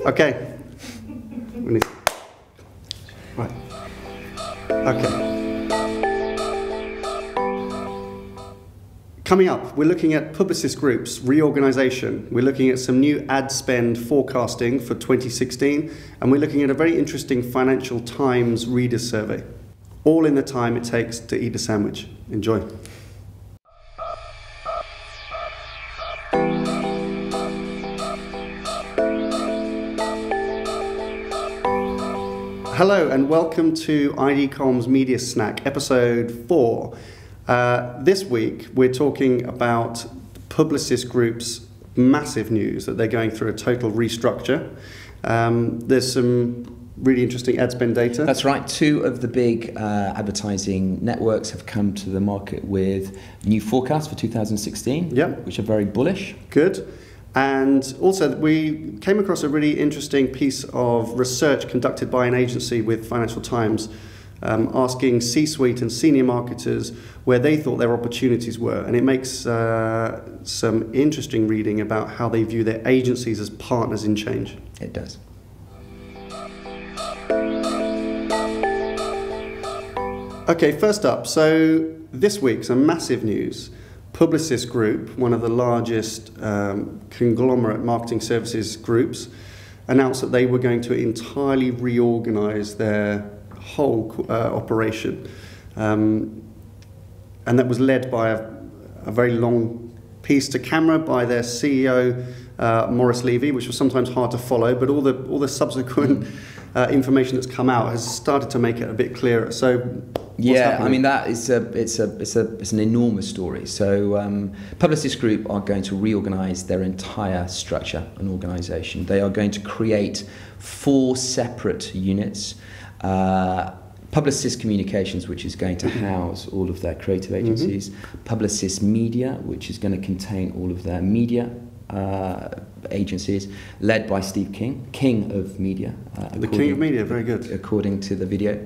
Okay. Right. Okay. Coming up, we're looking at Publicis Group's reorganization. We're looking at some new ad spend forecasting for 2016, and we're looking at a very interesting Financial Times reader survey. All in the time it takes to eat a sandwich. Enjoy. Hello and welcome to IDCom's Media Snack, episode 4. This week we're talking about Publicis Group's massive news that they're going through a total restructure. There's some really interesting ad spend data. That's right. 2 of the big advertising networks have come to the market with new forecasts for 2016, which are very bullish. Good. And also we came across a really interesting piece of research conducted by an agency with Financial Times, asking C-suite and senior marketers where they thought their opportunities were. And it makes some interesting reading about how they view their agencies as partners in change. It does. Okay, first up, so this week, some massive news. Publicis Group, one of the largest conglomerate marketing services groups, announced that they were going to entirely reorganize their whole operation. And that was led by a very long piece to camera by their CEO, Maurice Levy, which was sometimes hard to follow, but all the subsequent information that's come out has started to make it a bit clearer. So yeah, I mean that is it's an enormous story. So Publicis Group are going to reorganize their entire structure and organization. They are going to create 4 separate units. Publicis Communications, which is going to house all of their creative agencies. Publicis Media, which is going to contain all of their media agencies, led by Steve King of Media. The King of Media, very good. According to the video.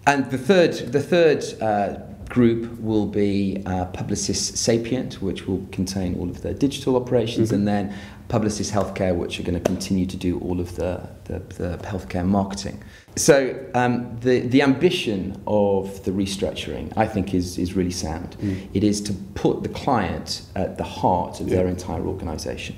And the third group will be Publicis Sapient, which will contain all of their digital operations, and then Publicis Healthcare, which are going to continue to do all of the healthcare marketing. So the ambition of the restructuring, I think, is really sound. It is to put the client at the heart of their entire organisation.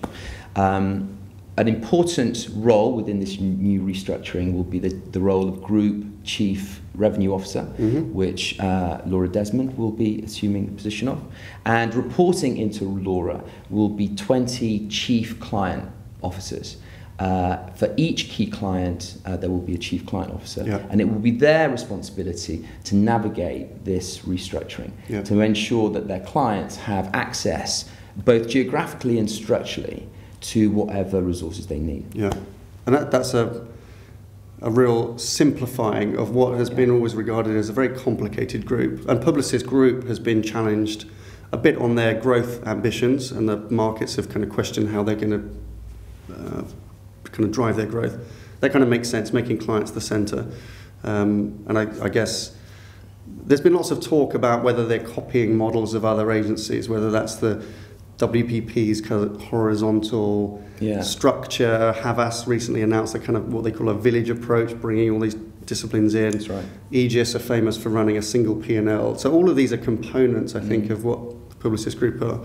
An important role within this new restructuring will be the role of Group Chief Revenue Officer, which Laura Desmond will be assuming the position of. And reporting into Laura will be 20 Chief Client Officers. For each key client, there will be a Chief Client Officer. And it will be their responsibility to navigate this restructuring, to ensure that their clients have access, both geographically and structurally, to whatever resources they need. Yeah, and that's a real simplifying of what has been always regarded as a very complicated group. And Publicis Group has been challenged a bit on their growth ambitions, and the markets have kind of questioned how they're going to kind of drive their growth. That kind of makes sense, making clients the centre. And I guess there's been lots of talk about whether they're copying models of other agencies, whether that's the WPP's kind of horizontal structure. Havas recently announced a kind of what they call a village approach, bringing all these disciplines in. That's right. Aegis are famous for running a single P&L. So all of these are components, I think, of what Publicis Group are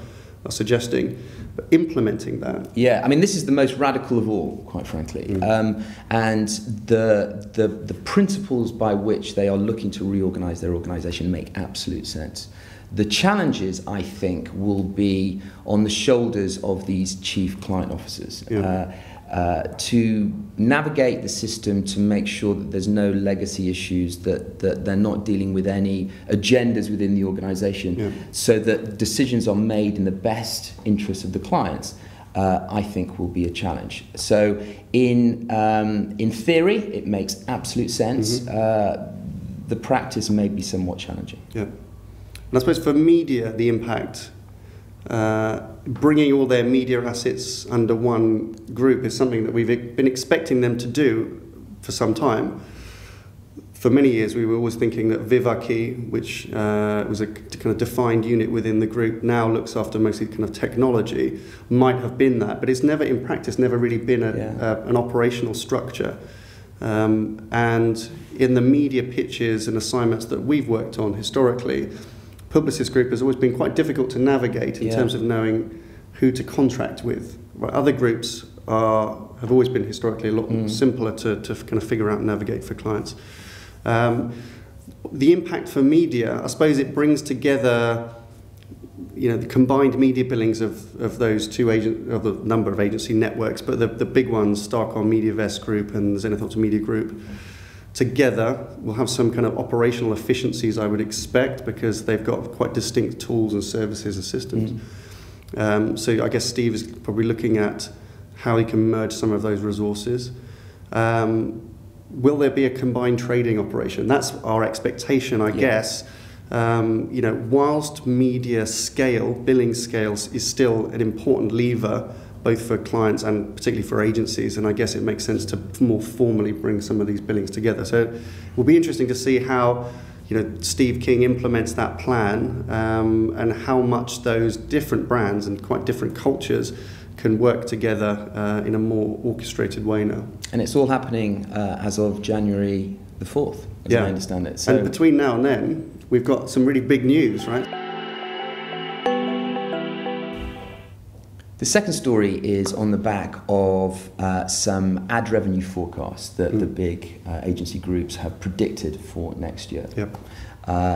suggesting. But implementing that. Yeah, I mean, this is the most radical of all, quite frankly. And the principles by which they are looking to reorganize their organization make absolute sense. The challenges, I think, will be on the shoulders of these chief client officers to navigate the system, to make sure that there's no legacy issues, that they're not dealing with any agendas within the organization, so that decisions are made in the best interest of the clients, I think will be a challenge. So in theory, it makes absolute sense. The practice may be somewhat challenging. And I suppose for media, the impact, bringing all their media assets under one group is something that we've been expecting them to do for some time. for many years we were always thinking that Vivaki, which was a kind of defined unit within the group, now looks after mostly kind of technology, might have been that, but it's never in practice never really been an operational structure. And in the media pitches and assignments that we've worked on historically, Publicis Groupe has always been quite difficult to navigate in terms of knowing who to contract with. Other groups have always been historically a lot simpler to kind of figure out and navigate for clients. The impact for media, I suppose it brings together, the combined media billings of those of the number of agency networks, but the big ones, Starcom MediaVest Group and Zenith Opta Media Group, together will have some kind of operational efficiencies, I would expect, because they've got quite distinct tools and services and systems. So I guess Steve is probably looking at how he can merge some of those resources. Will there be a combined trading operation? That's our expectation, I guess. Whilst media scale, billing scales, is still an important lever, both for clients and particularly for agencies, and I guess it makes sense to more formally bring some of these billings together. So it will be interesting to see how Steve King implements that plan, and how much those different brands and quite different cultures can work together in a more orchestrated way now. And it's all happening as of January the 4th, as I understand it. So, and between now and then, we've got some really big news, right? The second story is on the back of some ad revenue forecasts that the big agency groups have predicted for next year.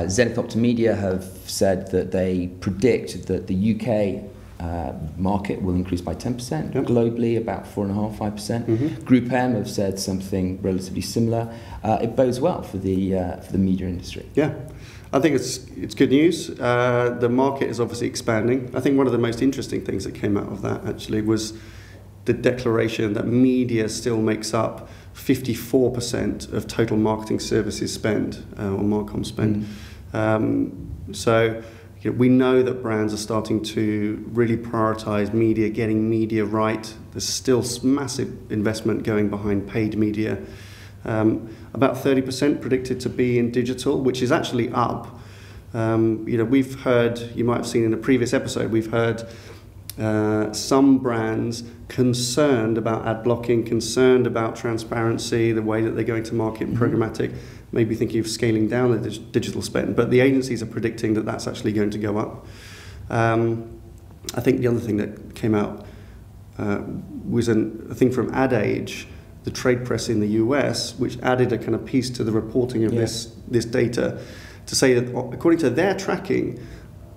Zenith Opta Media have said that they predict that the UK market will increase by 10%, globally about 4.5–5%. Group M have said something relatively similar. It bodes well for the media industry. Yeah, I think it's good news. The market is obviously expanding. I think one of the most interesting things that came out of that actually was the declaration that media still makes up 54% of total marketing services spend, or Marcom spend. So we know that brands are starting to really prioritize media, getting media right. There's still massive investment going behind paid media. About 30% predicted to be in digital, which is actually up. We've heard, you might have seen in a previous episode, we've heard some brands concerned about ad blocking, concerned about transparency, the way that they're going to market programmatic, maybe thinking of scaling down the digital spend. But the agencies are predicting that that's actually going to go up. I think the other thing that came out was a thing from Ad Age, the trade press in the US, which added a kind of piece to the reporting of this data to say that according to their tracking,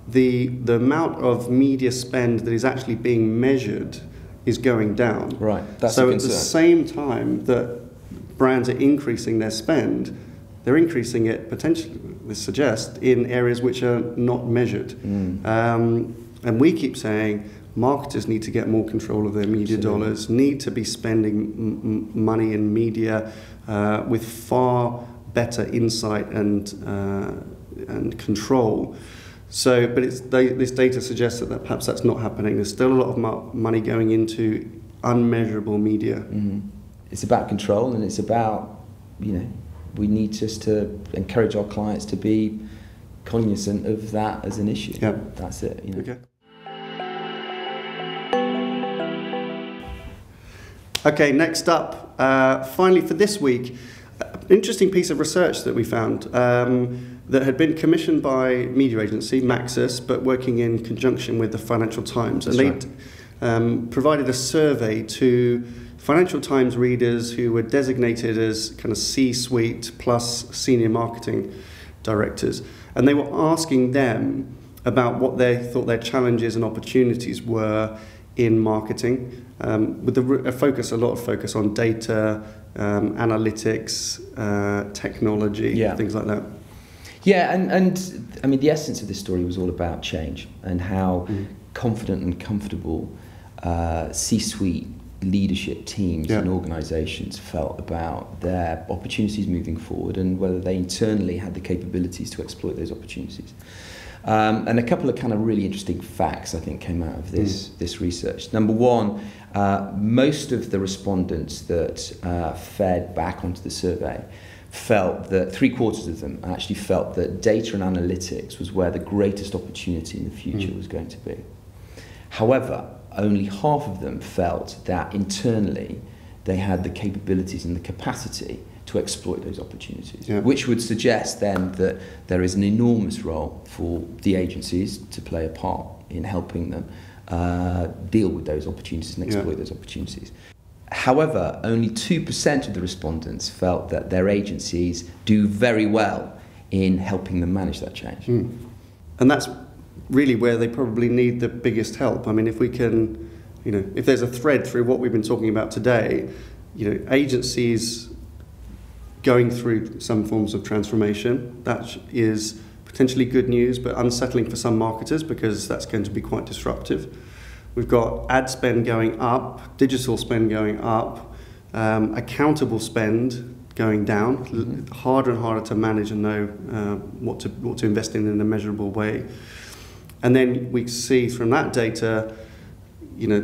the amount of media spend that is actually being measured is going down. Right, that's so a at concern. the same time that brands are increasing their spend, they're increasing it potentially, this suggests, in areas which are not measured. And we keep saying marketers need to get more control of their media dollars, need to be spending money in media with far better insight and control. So, but this data suggests that perhaps that's not happening. There's still a lot of money going into unmeasurable media. It's about control, and it's about, we need just to encourage our clients to be cognizant of that as an issue. Yeah. That's it. Okay. Okay, next up, finally for this week, an interesting piece of research that we found that had been commissioned by media agency Maxus, but working in conjunction with the Financial Times. That's and they provided a survey to Financial Times readers who were designated as kind of C-suite plus senior marketing directors. And they were asking them about what they thought their challenges and opportunities were in marketing, with a lot of focus on data, analytics, technology, things like that. Yeah, and I mean, the essence of this story was all about change and how confident and comfortable C-suite leadership teams and organisations felt about their opportunities moving forward, and whether they internally had the capabilities to exploit those opportunities. And a couple of kind of really interesting facts, I think, came out of this research. Number one, most of the respondents that fed back onto the survey felt that 3/4 of them actually felt that data and analytics was where the greatest opportunity in the future was going to be. However, only half of them felt that internally they had the capabilities and the capacity to exploit those opportunities, which would suggest then that there is an enormous role for the agencies to play a part in helping them deal with those opportunities and exploit those opportunities. However, only 2% of the respondents felt that their agencies do very well in helping them manage that change. And that's really where they probably need the biggest help. I mean, if we can, if there's a thread through what we've been talking about today, agencies going through some forms of transformation, that is potentially good news, but unsettling for some marketers because that's going to be quite disruptive. We've got ad spend going up, digital spend going up, accountable spend going down, harder and harder to manage and know what to invest in a measurable way. And then we see from that data,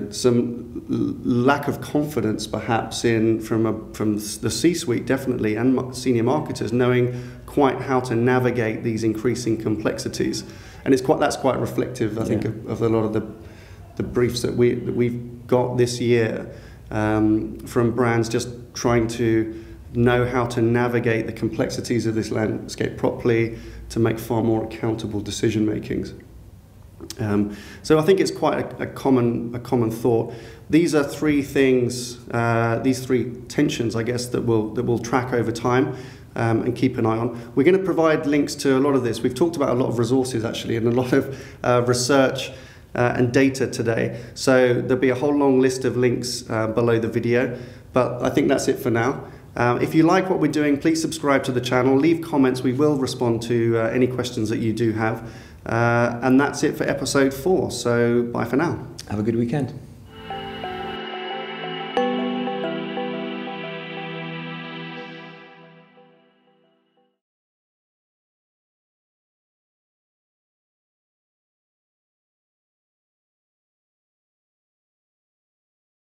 some lack of confidence perhaps from the C-suite definitely, and senior marketers knowing quite how to navigate these increasing complexities. And that's quite reflective, I think, of a lot of the briefs that we've got this year from brands just trying to know how to navigate the complexities of this landscape properly to make far more accountable decision makings. So I think it's quite a common thought. These are three things, these three tensions, I guess, that we'll track over time and keep an eye on. We're going to provide links to a lot of this. We've talked about a lot of resources actually and a lot of research and data today. So there'll be a whole long list of links below the video. But I think that's it for now. If you like what we're doing, please subscribe to the channel. Leave comments. We will respond to any questions that you do have. And that's it for episode 4. So bye for now. Have a good weekend.